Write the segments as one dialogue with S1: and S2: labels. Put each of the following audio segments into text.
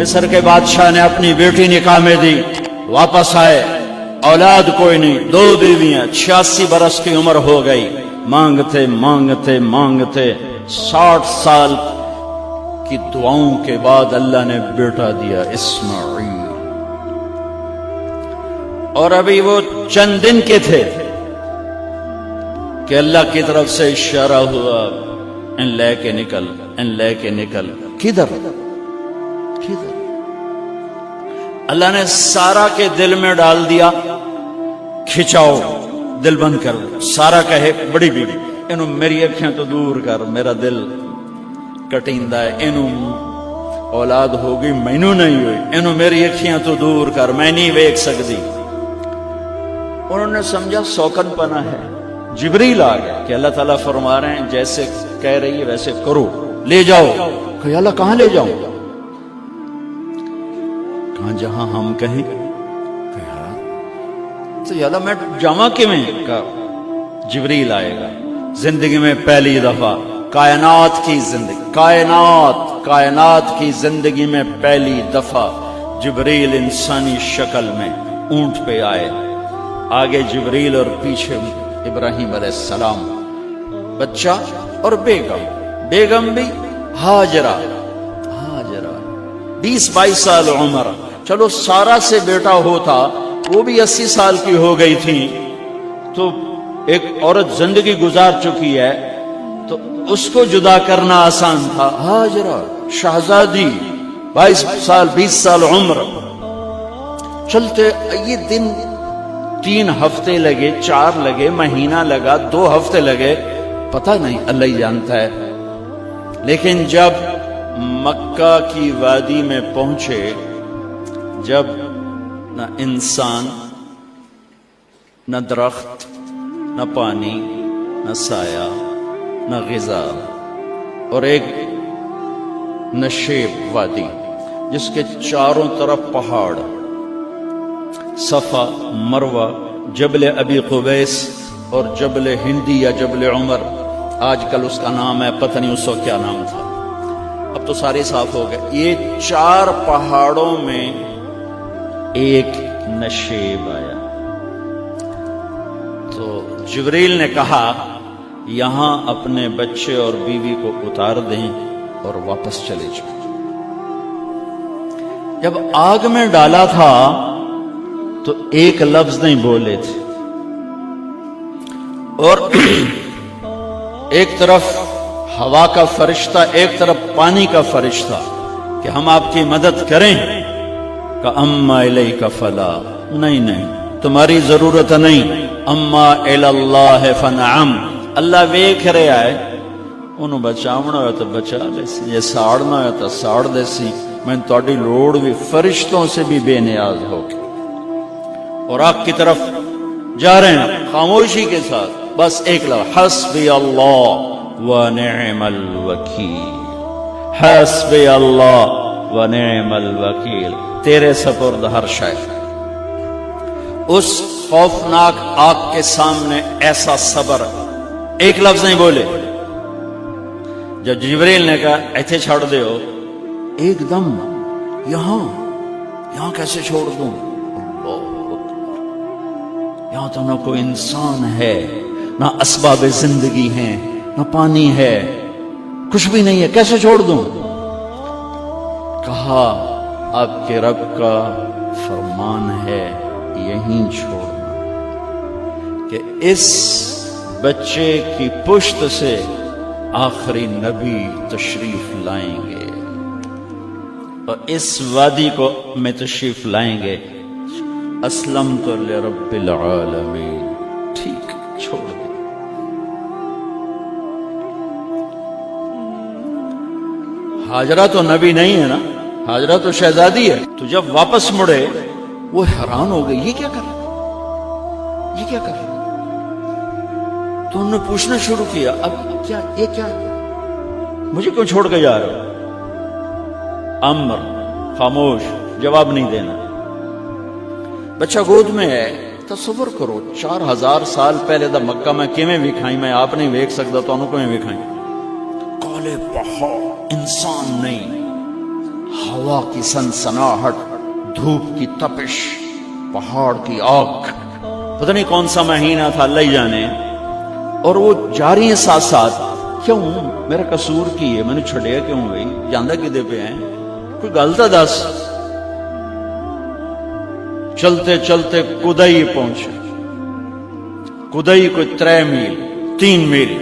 S1: مصر کے بادشاہ نے اپنی بیٹی نکاح میں دی، واپس آئے، اولاد کوئی نہیں، 2 بیویاں، 86 برس کی عمر ہو گئی، مانگتے مانگتے مانگتے 60 سال کی دعاؤں کے بعد اللہ نے بیٹا دیا، اسماعیل۔ اور ابھی وہ چند دن کے تھے کہ اللہ کی طرف سے اشارہ ہوا، ان لے کے نکل، ان لے کے نکل۔ کدھر؟ اللہ نے سارا کے دل میں ڈال دیا، کھچاؤ، دل بند کر۔ سارا کہے بڑی بیوی، انہوں میری اکھیں تو دور کر، میرا دل کٹیندہ ہے، انہوں اولاد ہوگی مینوں نہیں ہوئی، انہوں میری اکھیں تو دور کر، میں نہیں ویکھ سکتی۔ انہوں نے سمجھا سوکن پنا ہے۔ جبریل آ گیا کہ اللہ تعالیٰ فرما رہے ہیں جیسے کہہ رہی ہے ویسے کرو، لے جاؤ۔ کہ اللہ کہاں لے جاؤں؟ کہاں جہاں ہم کہیں۔ تو یا اللہ میں جامع کیویں؟ کہا جبریل آئے گا، زندگی میں پہلی دفعہ کائنات کی زندگی، کائنات کی زندگی میں پہلی دفعہ جبریل انسانی شکل میں اونٹ پہ آئے، آگے جبریل اور پیچھے ابراہیم علیہ السلام، بچہ اور بیگم بھی ہاجرہ 20-22 سال عمر۔ چلو سارا سے بیٹا ہوتا، وہ بھی 80 سال کی ہو گئی تھی، تو ایک عورت زندگی گزار چکی ہے تو اس کو جدا کرنا آسان تھا۔ ہاجرہ شہزادی 22 سال 20 سال عمر۔ چلتے یہ دن 3 ہفتے لگے، 4 لگے، مہینہ لگا، 2 ہفتے لگے، پتہ نہیں، اللہ ہی جانتا ہے۔ لیکن جب مکہ کی وادی میں پہنچے، جب نہ انسان، نہ درخت، نہ پانی، نہ سایہ، نہ غذا، اور ایک نشیب وادی جس کے چاروں طرف پہاڑ، صفا، مروہ، جبل ابی قبیس اور جبل ہندی یا جبل عمر، آج کل اس کا نام ہے، پتہ نہیں اس وقت کیا نام تھا، اب تو سارے صاف ہو گئے۔ یہ 4 پہاڑوں میں ایک نشیب آیا، تو جبریل نے کہا یہاں اپنے بچے اور بیوی کو اتار دیں اور واپس چلے جائیں۔ جب آگ میں ڈالا تھا تو ایک لفظ نہیں بولے تھے، اور ایک طرف ہوا کا فرشتہ، ایک طرف پانی کا فرشتہ کہ ہم آپ کی مدد کریں، کہ اما الیک فلا، نہیں تمہاری ضرورت نہیں، اما اللہ فنعم، اللہ ویکھ رہا ہے، انہوں بچاونا ہوا تو بچا لے سی، یہ ساڑنا ہوا تو ساڑ دے سی، میں تہاڈی لوڑ بھی فرشتوں سے بھی بے نیاز ہو کے۔ اور آگ کی طرف جا رہے ہیں خاموشی کے ساتھ، بس ایک لفظ، حسبی اللہ ونعم الوکیل، حسبی اللہ ونعم الوکیل، تیرے سپرد ہر شے۔ اس خوفناک آگ کے سامنے ایسا صبر، ایک لفظ نہیں بولے۔ جب جبریل نے کہا ایتھے چھوڑ دے ہو، ایک دم یہاں کیسے چھوڑ دوں؟ یہاں تو نہ کوئی انسان ہے، نہ اسباب زندگی ہیں، نہ پانی ہے، کچھ بھی نہیں ہے، کیسے چھوڑ دوں؟ کہا آپ کے رب کا فرمان ہے یہیں چھوڑنا، کہ اس بچے کی پشت سے آخری نبی تشریف لائیں گے اور اس وادی کو میں تشریف لائیں گے۔ اسلمت لرب العالمین، ٹھیک چھوڑ دے۔ ہاجرہ تو نبی نہیں ہے نا، ہاجرہ تو شہزادی ہے۔ تو جب واپس مڑے وہ حیران ہو گئی، یہ کیا کر رہا، یہ کیا کر رہا؟ تو انہوں نے پوچھنا شروع کیا، اب کیا، یہ کیا، مجھے کیوں چھوڑ کے جا رہے ہو؟ امر، خاموش، جواب نہیں دینا۔ بچہ گود میں ہے، تصور کرو 4000 سال پہلے دا مکہ میں کیویں وکھائی، میں آپ نہیں ویکھ سکتا تو انہوں کیویں وکھائی؟ کالے پہاڑ، انسان نہیں، ہوا کی سنسناہٹ، دھوپ کی تپش، پہاڑ کی آگ، پتہ نہیں کون سا مہینہ تھا اللہ ہی جانے، اور وہ جاری ہیں ساتھ ساتھ. کیوں میرا قصور کی ہے، میں نے چھڑیا کیوں گئی، جاندہ کدے پہ ہیں، کوئی غلطہ دس. چلتے چلتے کدئی پہنچے. کدئی کوئی 3 میل 3 میل.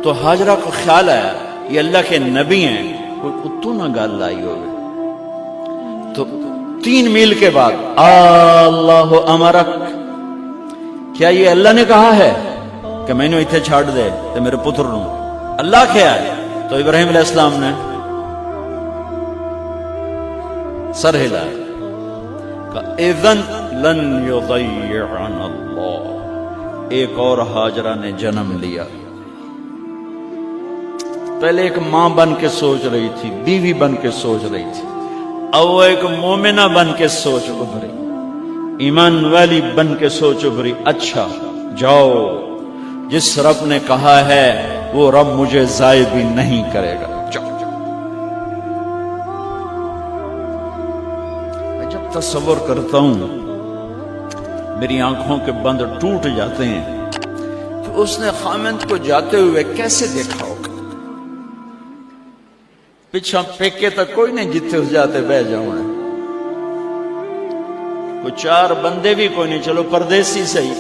S1: تو ہاجرہ کو خیال آیا یہ اللہ کے نبی ہیں، کوئی اتو نہ گال لائی ہوگی. تو 3 میل کے بعد اللہ امرک، کیا یہ اللہ نے کہا ہے کہ میں نے اتنے چھاڑ دے تو میرے پتر نو اللہ کیا ہے؟ تو ابراہیم علیہ السلام نے سر ہلایا کہ اذن لن یضیعنا اللہ. ایک اور ہاجرہ نے جنم لیا. پہلے ایک ماں بن کے سوچ رہی تھی، بیوی بن کے سوچ رہی تھی، اب وہ ایک مومنہ بن کے سوچ ابھری، ایمان والی بن کے سوچ ابھری. اچھا جاؤ، جس رب نے کہا ہے وہ رب مجھے ضائع بھی نہیں کرے گا. میں جب تصور کرتا ہوں میری آنکھوں کے بند ٹوٹ جاتے ہیں کہ اس نے خامند کو جاتے ہوئے کیسے دیکھا ہوگا. پیچھا پیکے تک کوئی نہیں جتے ہو جاتے بہ جاؤں، کوئی 4 بندے بھی کوئی نہیں، چلو پردیسی صحیح،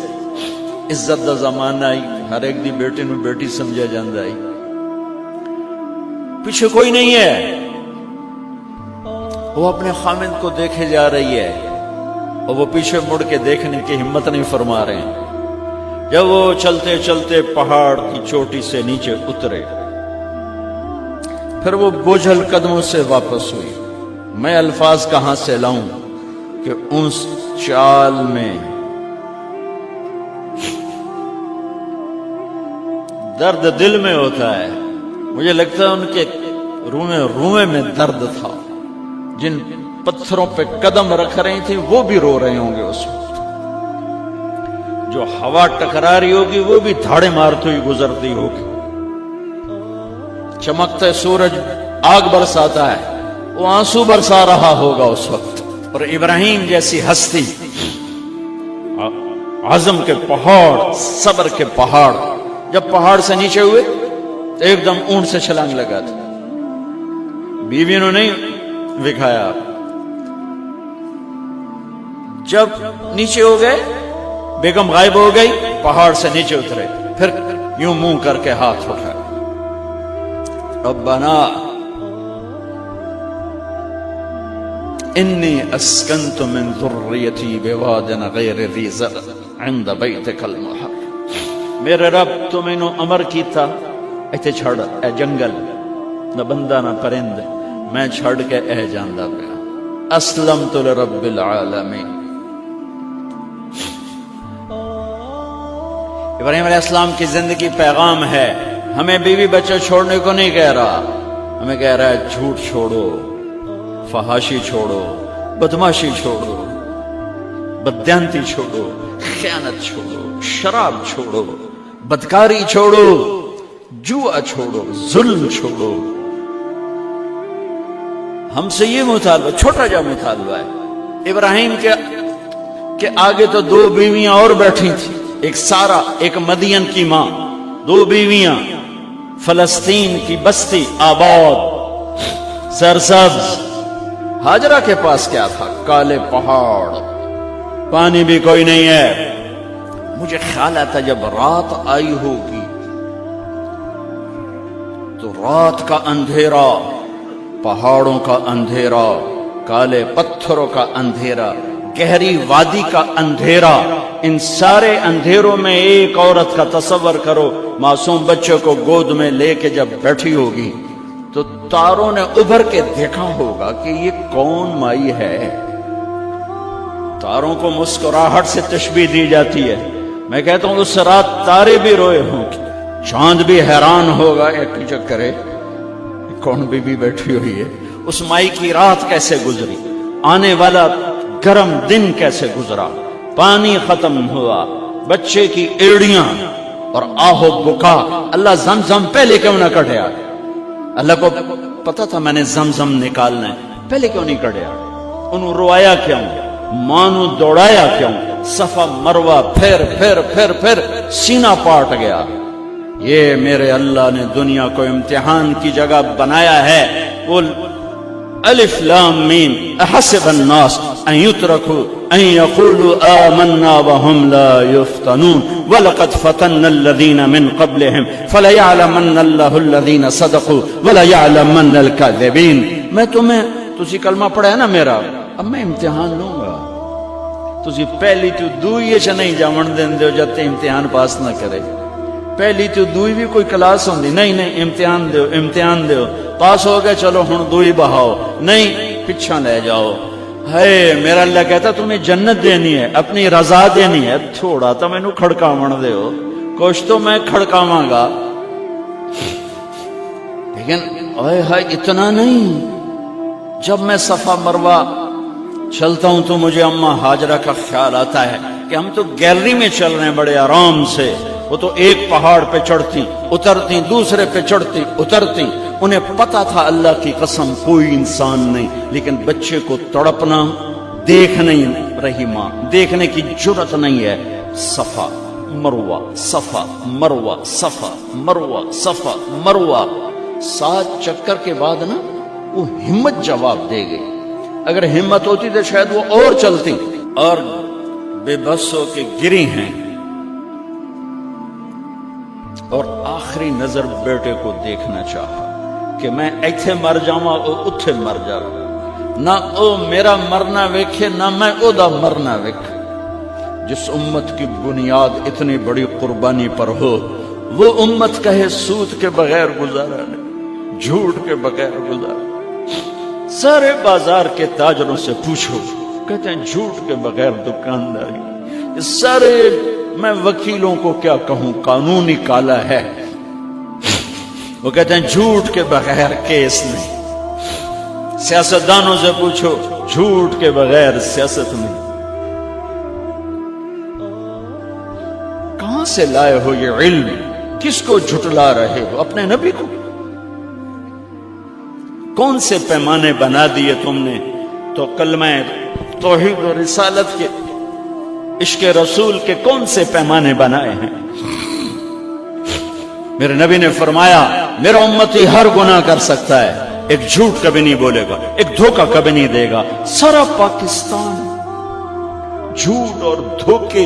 S1: عزت دا زمانہ آئی، ہر ایک دی بیٹے نو بیٹی سمجھا جاندہ آئی، پیچھے کوئی نہیں ہے. وہ اپنے خامند کو دیکھے جا رہی ہے اور وہ پیچھے مڑ کے دیکھنے کی ہمت نہیں فرما رہے ہیں. جب وہ چلتے چلتے پہاڑ کی چوٹی سے نیچے اترے، پھر وہ بوجھل قدموں سے واپس ہوئی. میں الفاظ کہاں سے لاؤں کہ اس چال میں درد دل میں ہوتا ہے. مجھے لگتا ہے ان کے روئے میں درد تھا. جن پتھروں پہ قدم رکھ رہی تھی وہ بھی رو رہے ہوں گے اس وقت. جو ہوا ٹکرا رہی ہوگی وہ بھی دھاڑے مارتی ہوئی گزرتی ہوگی. چمکتے سورج آگ برساتا ہے، وہ آنسو برسا رہا ہوگا اس وقت. اور ابراہیم جیسی ہستی، عزم کے پہاڑ، صبر کے پہاڑ، جب پہاڑ سے نیچے ہوئے تو ایک دم اونٹ سے چھلانگ لگا تھا. بیوی نے نہیں دکھایا. جب نیچے ہو گئے، بیگم غائب ہو گئی، پہاڑ سے نیچے اترے، پھر یوں منہ کر کے ہاتھ اٹھا، ربنا انی اسکنت من ذریتی بواد غیر ذی زرع عند بیتک المحرم. میرے رب تو میں نے امر کیتا ایتھے چھڑ، اے جنگل، نہ بندہ نہ پرند، میں چھڑ کے اے جاندہ پیا. اسلمت لرب العالمین. ابراہیم علیہ السلام کی زندگی پیغام ہے. ہمیں بیوی بچے چھوڑنے کو نہیں کہہ رہا، ہمیں کہہ رہا ہے جھوٹ چھوڑو، فحاشی چھوڑو، بدماشی چھوڑو، بددیانتی چھوڑو، خیانت چھوڑو، شراب چھوڑو، بدکاری چھوڑو، جوا چھوڑو، ظلم چھوڑو. ہم سے یہ مطالبہ، چھوٹا جا مطالبہ ہے. ابراہیم کے آگے تو 2 بیویاں اور بیٹھی تھی، ایک سارا، ایک مدین کی ماں، 2 بیویاں. فلسطین کی بستی آباد، سرسبز. ہاجرہ کے پاس کیا تھا؟ کالے پہاڑ، پانی بھی کوئی نہیں ہے. مجھے خیال آتا جب رات آئی ہوگی تو رات کا اندھیرا، پہاڑوں کا اندھیرا، کالے پتھروں کا اندھیرا، گہری وادی کا اندھیرا، ان سارے اندھیروں میں ایک عورت کا تصور کرو، معصوم بچے کو گود میں لے کے جب بیٹھی ہوگی تو تاروں نے ابھر کے دیکھا ہوگا کہ یہ کون مائی ہے. تاروں کو مسکراہٹ سے تشبیہ دی جاتی ہے. میں کہتا ہوں اس رات تارے بھی روئے ہوں گے، چاند بھی حیران ہوگا، ایک چکرے کون بی بی بیٹھی ہوئی ہے. اس مائی کی رات کیسے گزری، آنے والا گرم دن کیسے گزرا، پانی ختم ہوا، بچے کی ایڑیاں اور آہو بکا. اللہ زمزم پہلے کیوں نہ کٹیا؟ اللہ کو پتا تھا میں نے زمزم نکالنا ہے. پہلے کیوں نہیں کڑیا؟ انہوں روایا کیوں؟ مانو دوڑایا کیوں؟ صفا مروہ پھر پھر پھر پھر سینہ پاٹ گیا۔ یہ میرے اللہ نے دنیا کو امتحان کی جگہ بنایا ہے۔ قل الف لام میم احسب الناس ان يتركوا ان يقولوا آمنا وهم لا يفتنون ولقد فتنا الذين من قبلهم فليعلمن الله الذين صدقوا وليعلمن الكاذبين۔ میں تمہیں تسی کلمہ پڑھا ہے نا میرا، اب میں امتحان لوں گا۔ تسی پہلی تو دوئی چ نہیں جاون دین دیو جب تے امتحان پاس نہ کرے۔ پہلی تو دوئی بھی کوئی کلاس ہوندی نہیں، نہیں امتحان دیو امتحان دیو، پاس ہو گئے چلو ہن دوئی بہاؤ، نہیں پچھا لے جاؤ۔ ہے میرا اللہ کہتا تمہیں جنت دینی ہے، اپنی رضا دینی ہے، تھوڑا تو مینوں کھڑکاون دیو، کچھ تو میں کھڑکاواں گا، لیکن اوئے ہائے اتنا نہیں۔ جب میں صفا مروہ چلتا ہوں تو مجھے اماں ہاجرہ کا خیال آتا ہے کہ ہم تو گیلری میں چل رہے ہیں بڑے آرام سے، وہ تو ایک پہاڑ پہ چڑھتی اترتی، دوسرے پہ چڑھتی اترتی، انہیں پتا تھا اللہ کی قسم کوئی انسان نہیں، لیکن بچے کو تڑپنا دیکھ نہیں رہی ماں، دیکھنے کی جرت نہیں ہے۔ صفا مروہ صفا مروہ صفا مروہ صفا مروہ، 7 چکر کے بعد نا وہ ہمت جواب دے گئی۔ اگر ہمت ہوتی تو شاید وہ اور چلتی، اور بے بس ہو کے گری ہیں، اور آخری نظر بیٹے کو دیکھنا چاہا کہ میں ایتھے مر جاواں او اتھے مر جاواں، نہ او میرا مرنا ویکھے نہ میں او دا مرنا ویکھ۔ جس امت کی بنیاد اتنی بڑی قربانی پر ہو، وہ امت کہے سود کے بغیر گزارا نہیں، جھوٹ کے بغیر گزارا۔ سارے بازار کے تاجروں سے پوچھو، کہتے ہیں جھوٹ کے بغیر دکانداری۔ سارے میں وکیلوں کو کیا کہوں، قانونی کالا ہے، وہ کہتے ہیں جھوٹ کے بغیر کیس نہیں۔ سیاستدانوں سے پوچھو، جھوٹ کے بغیر سیاست نہیں۔ کہاں سے لائے ہو یہ علم؟ کس کو جھٹلا رہے ہو؟ اپنے نبی کو؟ کون سے پیمانے بنا دیے تم نے؟ تو کلمہ توحید و رسالت کے، عشق رسول کے کون سے پیمانے بنائے ہیں؟ میرے نبی نے فرمایا میرا امتی ہر گناہ کر سکتا ہے، ایک جھوٹ کبھی نہیں بولے گا، ایک دھوکہ کبھی نہیں دے گا۔ سارا پاکستان جھوٹ اور دھوکے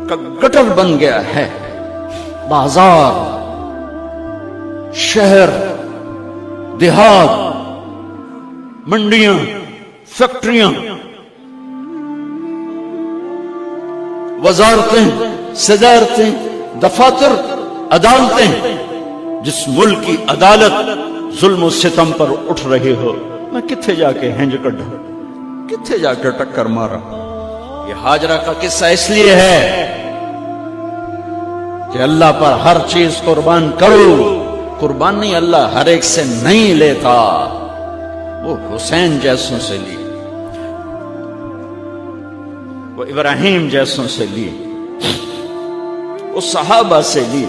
S1: کا گٹر بن گیا ہے۔ بازار، شہر، دیہات، منڈیاں، فیکٹریاں، وزارتیں، صدارتیں، دفاتر، عدالتیں، جس ملک کی عدالت ظلم و ستم پر اٹھ رہی ہو، میں کتھے جا کے ہنج کڈھا، کتھے جا کے ٹکر مارا۔ یہ ہاجرہ کا قصہ اس لیے ہے کہ اللہ پر ہر چیز قربان کرو۔ قربان نہیں، اللہ ہر ایک سے نہیں لیتا، وہ حسین جیسوں سے لی، وہ ابراہیم جیسوں سے لی، وہ صحابہ سے لی۔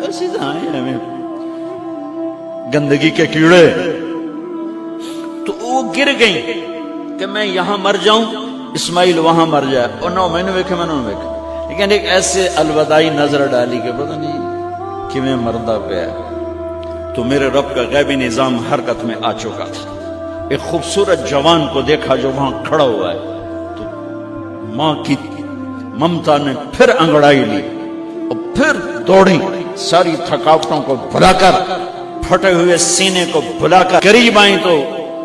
S1: ایسی ہمیں گندگی کے کیڑے، تو وہ گر گئیں کہ میں یہاں مر جاؤں، اسماعیل وہاں مر جائے، اور نو میں نے ویکھے میں نے ویکھے، لیکن ایک ایسے الوداعی نظر ڈالی کہ پتہ نہیں کہ میں مردہ پہ تو میرے رب کا غیبی نظام حرکت میں آ چکا تھا۔ ایک خوبصورت جوان کو دیکھا جو وہاں کھڑا ہوا ہے، تو ماں کی ممتا نے پھر انگڑائی لی اور پھر دوڑی، ساری تھکاوٹوں کو بھلا کر، پھٹے ہوئے سینے کو بھلا کر قریب آئیں تو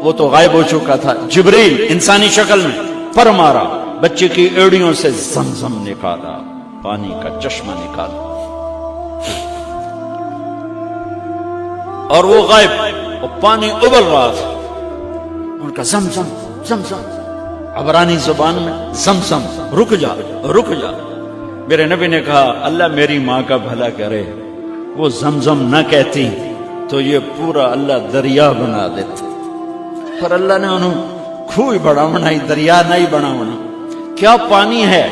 S1: وہ تو غائب ہو چکا تھا۔ جبریل انسانی شکل میں پر مارا، بچے کی ایڑیوں سے زمزم نکالا، پانی کا چشمہ نکالا، اور وہ غائب، اور پانی ابل رہا تھا۔ ان کا زمزم زمزم، عبرانی زبان میں زمزم، رک جا رک جا۔ میرے نبی نے کہا اللہ میری ماں کا بھلا کرے، وہ زمزم نہ کہتی تو یہ پورا اللہ دریا بنا دیتا، پر اللہ نے انہوں کھوئی بڑھاونا ہی، دریا نہیں بڑھاونا۔ کیا پانی ہے؟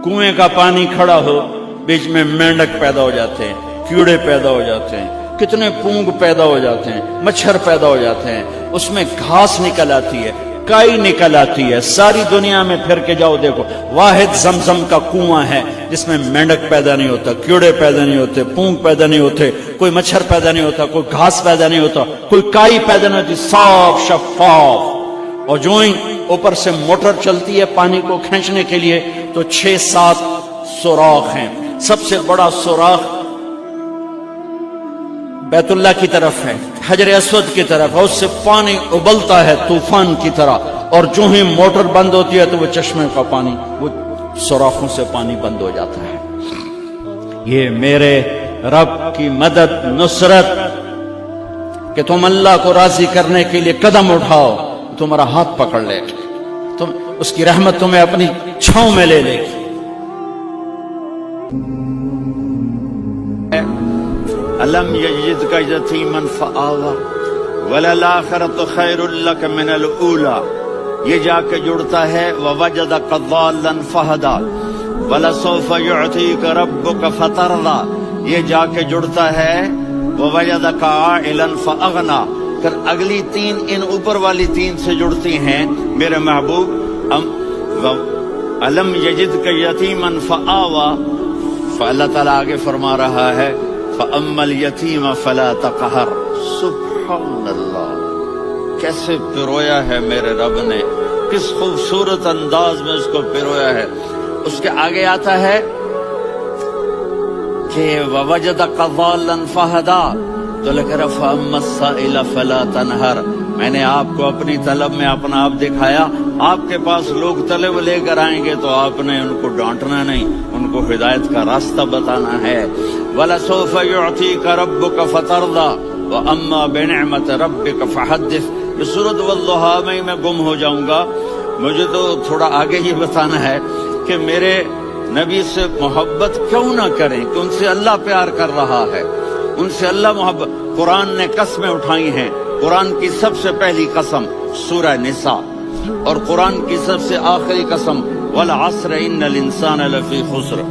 S1: کنویں کا پانی کھڑا ہو، بیچ میں مینڈک پیدا ہو جاتے ہیں، کیڑے پیدا ہو جاتے ہیں، کتنے پونگ پیدا ہو جاتے ہیں، مچھر پیدا ہو جاتے ہیں، اس میں گھاس نکل آتی ہے، کائی نکل آتی ہے، ساری دنیا میں پھر کے جاؤ دیکھو، واحد زمزم کا کنواں ہے جس میں مینڈک پیدا نہیں ہوتا، کیڑے پیدا نہیں ہوتے، پونگ پیدا نہیں ہوتے، کوئی مچھر پیدا نہیں ہوتا، کوئی گھاس پیدا نہیں ہوتا، کوئی کائی پیدا نہیں ہوتی، صاف شفاف. اور جو ہی اوپر سے موٹر چلتی ہے پانی کو کھینچنے کے لیے تو 6-7 سوراخ ہیں. سب سے بڑا سوراخ بیت اللہ کی طرف ہے، حجر اسود کی طرف، اور اس سے پانی ابلتا ہے طوفان کی طرح، اور جو ہی موٹر بند ہوتی ہے تو وہ چشمے کا پانی، وہ سوراخوں سے پانی بند ہو جاتا ہے. یہ میرے رب کی مدد نصرت کہ تم اللہ کو راضی کرنے کے لیے قدم اٹھاؤ، تمہارا ہاتھ پکڑ لے، تم اس کی رحمت تمہیں اپنی چھاؤں میں لے لے گی. الم یجدک یتیما فآوی وللآخرۃ خیر لک من الاولی. یہ جا کے جڑتا ہے ووجدک ضالا فہدی ولسوف یعطیک ربک فترضی. یہ جا کے جڑتا ہے ووجدک عائلا فاغنی. پھر اگلی 3 ان اوپر والی 3 سے جڑتی ہیں میرے محبوب. الم یجدک یتیما فآوی، فاللہ تعالیٰ آگے فرما رہا ہے فَأَمَّا الْيَتِيمَ فَلَا تَقْهَرْ. سبحان اللہ، کیسے پرویا ہے میرے رب نے، کس خوبصورت انداز میں اس کو پرویا ہے. اس کے آگے آتا ہے کہ وَوَجَدَكَ ضَالًّا فَهَدَىٰ، تو لکھ رہا فَأَمَّا السَّائِلَ فَلَا تَنْهَرْ. میں نے آپ کو اپنی طلب میں اپنا آپ دکھایا. آپ کے پاس لوگ طلب لے کر آئیں گے تو آپ نے ان کو ڈانٹنا نہیں، ان کو ہدایت کا راستہ بتانا ہے. وَلَسَوْفَ يُعْطِيكَ رَبُّكَ فَتَرْضَىٰ وَأَمَّا بِنِعْمَةِ رَبِّكَ فَحَدِّثْ. یہ سورۃ وَالضُّحَىٰ میں گم ہو جاؤں گا. مجھے تو تھوڑا آگے یہ بتانا ہے کہ میرے نبی سے محبت کیوں نہ کریں، کہ ان سے اللہ پیار کر رہا ہے، ان سے اللہ محبت. قرآن نے قسمیں اٹھائی ہیں. قرآن کی سب سے پہلی قسم سورہ نساء، اور قرآن کی سب سے آخری قسم وَالْعَصْرِ إِنَّ الْإِنسَانَ لَفِي خُسْرٍ.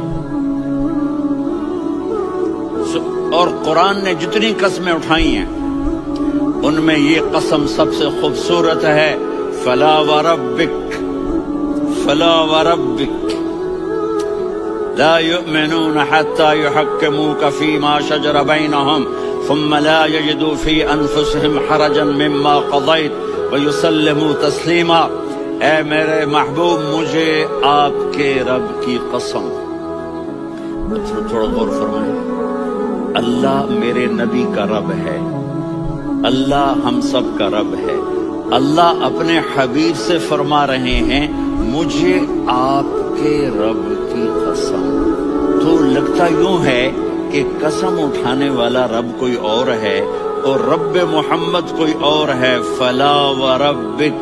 S1: اور قرآن نے جتنی قسمیں اٹھائی ہیں ان میں یہ قسم سب سے خوبصورت ہے. فَلَا وَرَبِّكَ فَلَا وَرَبِّكَ لَا يُؤْمِنُونَ حَتَّى يُحَكِّمُوكَ فِي مَا شَجَرَ بَيْنَهُمْ ثُمَّ لَا يَجِدُوا فِي أَنفُسِهِمْ حَرَجًا مِّمَّا قَضَيْتَ وَيُسَلِّمُوا تَسْلِيمًا. اے میرے محبوب، مجھے آپ کے رب کی قسم. تھوڑا غور فرمائیں. اللہ میرے نبی کا رب ہے، اللہ ہم سب کا رب ہے. اللہ اپنے حبیب سے فرما رہے ہیں مجھے آپ کے رب کی قسم. تو لگتا یوں ہے کہ قسم اٹھانے والا رب کوئی اور ہے اور رب محمد کوئی اور ہے. فلا وربک،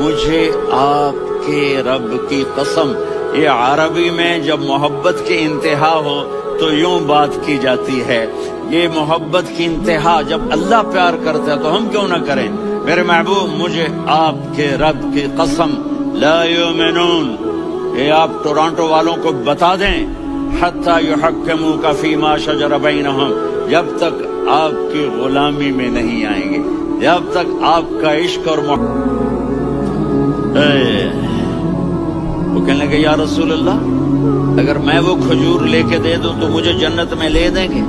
S1: مجھے آپ کے رب کی قسم. یہ عربی میں جب محبت کی انتہا ہو تو یوں بات کی جاتی ہے. یہ محبت کی انتہا جب اللہ پیار کرتا ہے تو ہم کیوں نہ کریں. میرے محبوب، مجھے آپ کے رب کی قسم لا یؤمنون. یہ آپ ٹورانٹو والوں کو بتا دیں حتی یحکموک فیما شجر بینہم، جب تک آپ کی غلامی میں نہیں آئیں گے، جب تک آپ کا عشق اور وہ کہنے لگے یا رسول اللہ اگر میں وہ کھجور لے کے دے دوں تو مجھے جنت میں لے دیں گے؟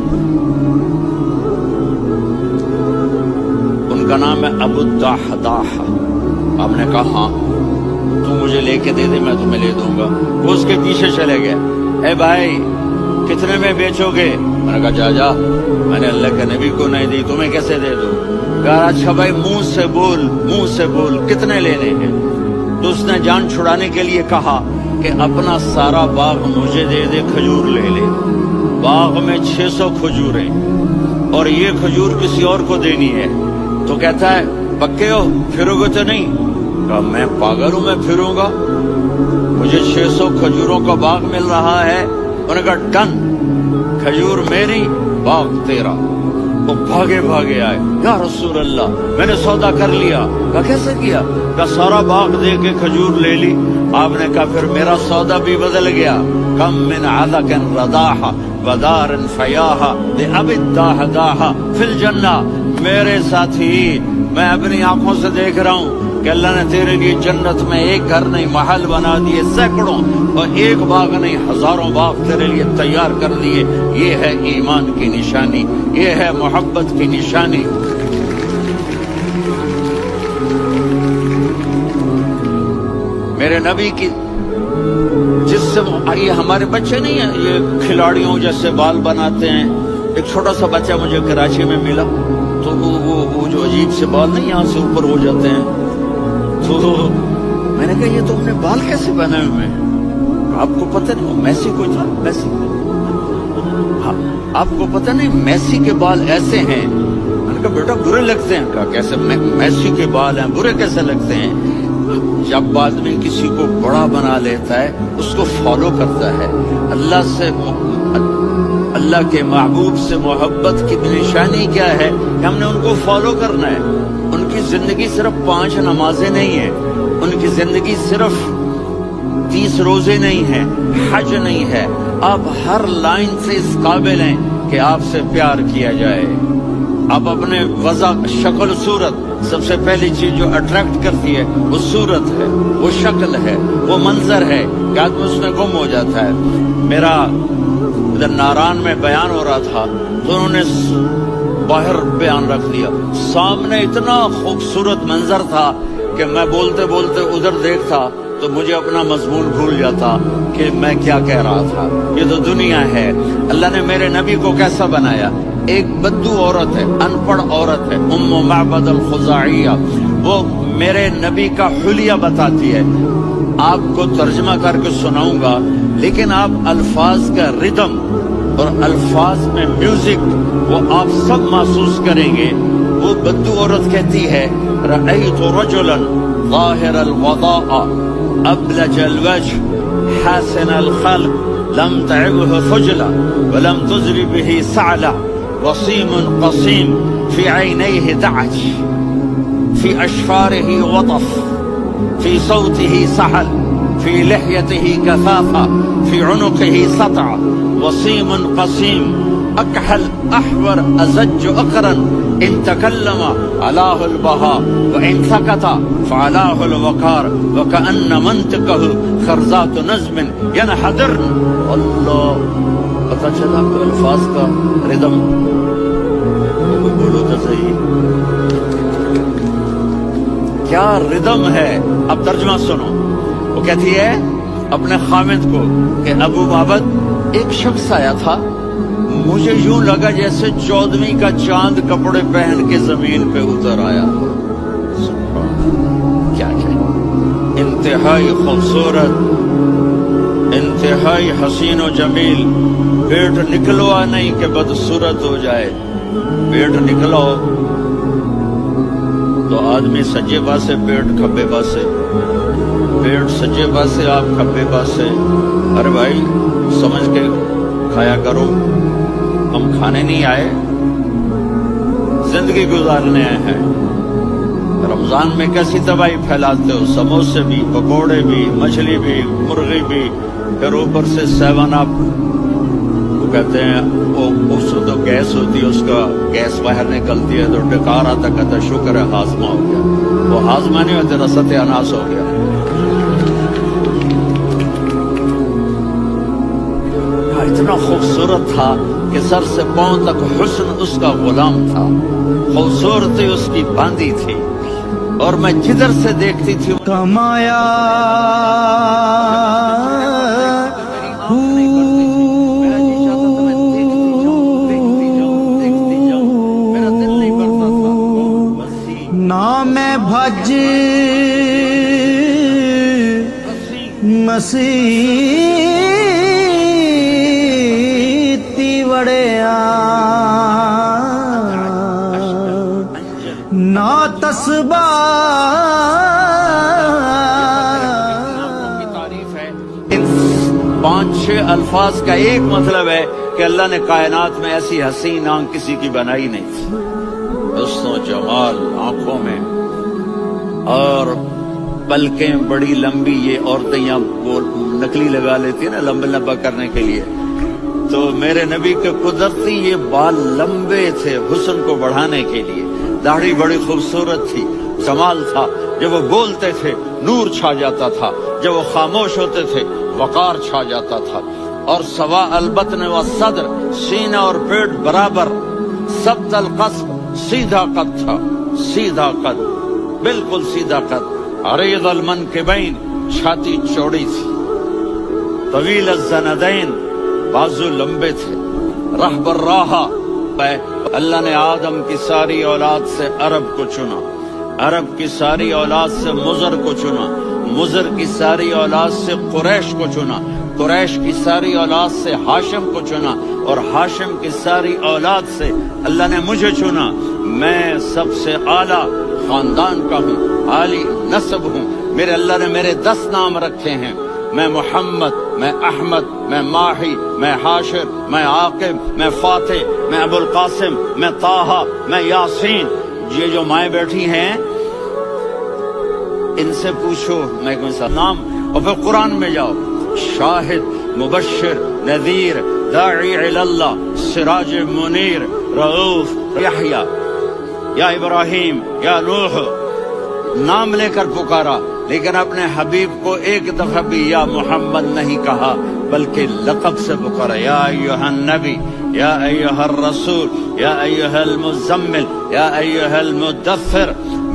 S1: ان کا نام ہے ابو الدحداح. آپ نے کہا ہاں تو مجھے لے کے دے دے، میں تمہیں لے دوں گا. وہ اس کے پیچھے چلے گئے. اے بھائی کتنے میں بیچو گے؟ میں نے کہا جا میں نے اللہ کے نبی کو نہیں دی، تمہیں کیسے دے دوں؟ کہا اچھا بھائی منہ سے بول کتنے لینے ہیں؟ تو اس نے جان چھڑانے کے لیے کہا کہ اپنا سارا باغ مجھے دے دے، کھجور لے لے. باغ میں 600 کھجوریں اور یہ کھجور کسی اور کو دینی ہے. تو کہتا ہے پکے ہو، پھرو گے تو نہیں؟ کہا میں پاگل ہوں، میں پھروں گا؟ مجھے 600 کھجوروں کا باغ مل رہا ہے. انہوں نے کہا ڈن، کھجور میری باغ تیرا. وہ بھاگے آئے یا رسول اللہ میں نے سودا کر لیا. کہا کیسے کیا؟ کہا سارا باغ دے کے کھجور لے لی. آپ نے کہا پھر میرا سودا بھی بدل گیا. کم من عذق رداح، ودار فیاہا لأب الداہ داہا فی الجنہ. میرے ساتھی، میں اپنی آنکھوں سے دیکھ رہا ہوں کہ اللہ نے تیرے لیے جنت میں ایک گھر نہیں محل بنا دیے سینکڑوں، اور ایک باغ نہیں ہزاروں باغ تیرے لیے تیار کر دیے. یہ ہے ایمان کی نشانی، یہ ہے محبت کی نشانی. میرے نبی کی جس سے یہ ہمارے بچے نہیں ہیں، یہ کھلاڑیوں جیسے بال بناتے ہیں. ایک چھوٹا سا بچہ مجھے کراچی میں ملا، تو وہ جو عجیب سے بال نہیں یہاں سے اوپر ہو جاتے ہیں، تو میں نے کہا یہ تم نے بال کیسے بنائے ہوئے ہیں؟ آپ کو پتہ نہیں وہ میسی کوئی تھا، میسی، ہاں آپ کو پتہ نہیں میسی کے بال ایسے ہیں؟ میں نے کہا بیٹا برے لگتے ہیں. کہا کیسے؟ میسی کے بال ہیں برے کیسے لگتے ہیں؟ جب آدمی کسی کو بڑا بنا لیتا ہے اس کو فالو کرتا ہے. اللہ کے محبوب سے محبت کی نشانی کیا ہے کہ ہم نے ان کو فالو کرنا ہے. ان کی زندگی صرف 5 نمازیں نہیں ہیں، ان کی زندگی صرف 30 روزے نہیں ہیں، حج نہیں ہے. آپ ہر لائن سے اس قابل ہیں کہ آپ سے پیار کیا جائے. آپ اپنے وضع، شکل، صورت، سب سے پہلی چیز جو اٹریکٹ کرتی ہے وہ صورت ہے، وہ شکل ہے، وہ منظر ہے کہ آدمی اس میں گم ہو جاتا ہے. میرا ادھر ناران میں بیان ہو رہا تھا تو انہوں نے باہر بیان رکھ دیا. سامنے اتنا خوبصورت منظر تھا کہ میں بولتے بولتے ادھر دیکھتا تو مجھے اپنا مضمون بھول جاتا کہ میں کیا کہہ رہا تھا. یہ تو دنیا ہے. اللہ نے میرے نبی کو کیسا بنایا؟ ایک بدو عورت ہے، ان پڑھ عورت ہے، ام معبد الخزاعیہ، وہ میرے نبی کا حلیہ بتاتی ہے. آپ کو ترجمہ کر کے سناؤں گا، لیکن آپ الفاظ کا ردم اور الفاظ میں میوزک وہ آپ سب محسوس کریں گے. وہ بدو عورت کہتی ہے رأیت رجلا ظاہر الوضاء ابلج الوجه حاسن الخلق لم تعبه خجلة ولم تزر به سعلة وصيم قصيم في عينيه دعج في أشفاره وطف في صوته سحل في لحيته كثافة في عنقه سطع وصيم قصيم أكحل أحور أزج أقرن إن تكلم علاه البهاء وإن سكت فعلاه الوقار وكأن منطقه خرزات نظم ينحدرن. اللہ، پتہ چلا کہ الفاظ کا ردم. بولو تو صحیح کیا ردم ہے. اب ترجمہ سنو. وہ کہتی ہے اپنے خامد کو کہ ابو معبد ایک شخص آیا تھا، مجھے یوں لگا جیسے 14ویں کا چاند کپڑے پہن کے زمین پہ اتر آیا. کیا کہے، انتہائی خوبصورت، انتہائی حسین و جمیل. پیٹ نکلوا نہیں کہ بدصورت ہو جائے. پیٹ نکلو تو آدمی سجے پاسے پیٹ کھبے پاسے، پیٹ سجے پاسے آپ کھبے پاسے. ارے بھائی سمجھ کے کھایا کرو. ہم کھانے نہیں آئے، زندگی گزارنے آئے ہیں. رمضان میں کیسی تباہی پھیلاتے ہو، سموسے بھی، پکوڑے بھی، مچھلی بھی، مرغی بھی، پھر اوپر سے 7 اپ. وہ کہتے ہیں اس تو گیس ہوتی ہے، اس کا گیس باہر نکلتی ہے تو ڈکار آتا، کہتا شکر ہے ہاضمہ ہو گیا. وہ ہاضمہ نہیں ہوتا، تیرا ستیہ ناش ہو گیا. اتنا خوبصورت تھا کہ سر سے پاؤں تک حسن اس کا غلام تھا، خوبصورتی اس کی باندھی تھی، اور میں جدھر سے دیکھتی تھی
S2: کمایا نہ میں بھج مسیح نا تسبہ.
S1: ان 5-6 الفاظ کا ایک مطلب ہے کہ اللہ نے کائنات میں ایسی حسین آنکھ کسی کی بنائی نہیں تھی. حسن و جمال آنکھوں میں، اور پلکیں بڑی لمبی. یہ عورتیں یہاں نکلی لگا لیتی ہیں نا لمبا لمبا کرنے کے لیے. تو میرے نبی کے قدرتی یہ بال لمبے تھے حسن کو بڑھانے کے لیے، داڑھی بڑی خوبصورت تھی، جمال تھا، جب وہ بولتے تھے نور چھا جاتا تھا، جب وہ خاموش ہوتے تھے وقار چھا جاتا تھا، اور سوا البطن و صدر، سینہ اور پیٹ برابر، سبت القصب، سیدھا قد تھا، سیدھا قد، بالکل سیدھا قد، عریض المنکبین، چھاتی چوڑی تھی، طویل الزندین، بازو لمبے تھے، رحب الراحہ، اللہ نے آدم کی ساری اولاد سے عرب کو چنا، عرب کی ساری اولاد سے مضر کو چنا، مضر کی ساری اولاد سے قریش کو چنا، قریش کی ساری اولاد سے ہاشم کو چنا، اور ہاشم کی ساری اولاد سے اللہ نے مجھے چنا۔ میں سب سے اعلیٰ خاندان کا ہوں، عالی نسب ہوں، میرے اللہ نے میرے 10 نام رکھے ہیں، میں محمد، میں احمد، میں ماہی، میں حاشر، میں عاقب، میں فاتح، میں ابو القاسم، میں طٰہٰ، میں یاسین۔ یہ جو مائیں بیٹھی ہیں ان سے پوچھو میں کون سا نام، اور پھر قرآن میں جاؤ، شاہد، مبشر، نذیر، داعی الی اللہ، سراج منیر، رؤوف، یحییٰ، یا ابراہیم، یا نوح، نام لے کر پکارا، لیکن اپنے حبیب کو ایک دفعہ بھی یا محمد نہیں کہا، بلکہ لقب سے پکارا، یا ایھا النبی، یا ایھا الرسول، یا ایھا المزمل، یا ایھا المدثر۔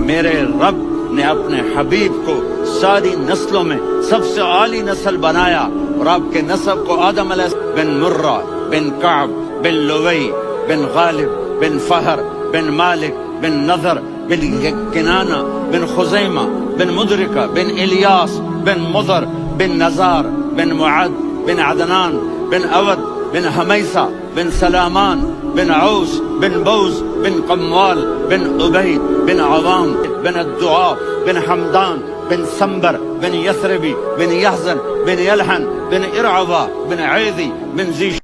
S1: میرے رب نے اپنے حبیب کو ساری نسلوں میں سب سے عالی نسل بنایا، اور آپ کے نسب کو آدم علیہ السلام بن مرہ، بن کعب، بن لوی، بن غالب، بن فہر، بن مالک، بن نضر، بن کنانہ، بن خزیمہ، بن مدرکہ، بن الیاس، بن مضر، بن نزار، بن معد، بن عدنان، بن اود، بن حمیسہ، بن سلامان، بن عوس، بن بوز، بن قموال، بن عبید، بن عوام، بن الدعاء، بن حمدان، بن سنبر، بن یثربی، بن یحزن، بن یلحن، بن ارعوہ، بن عیدی، بن زی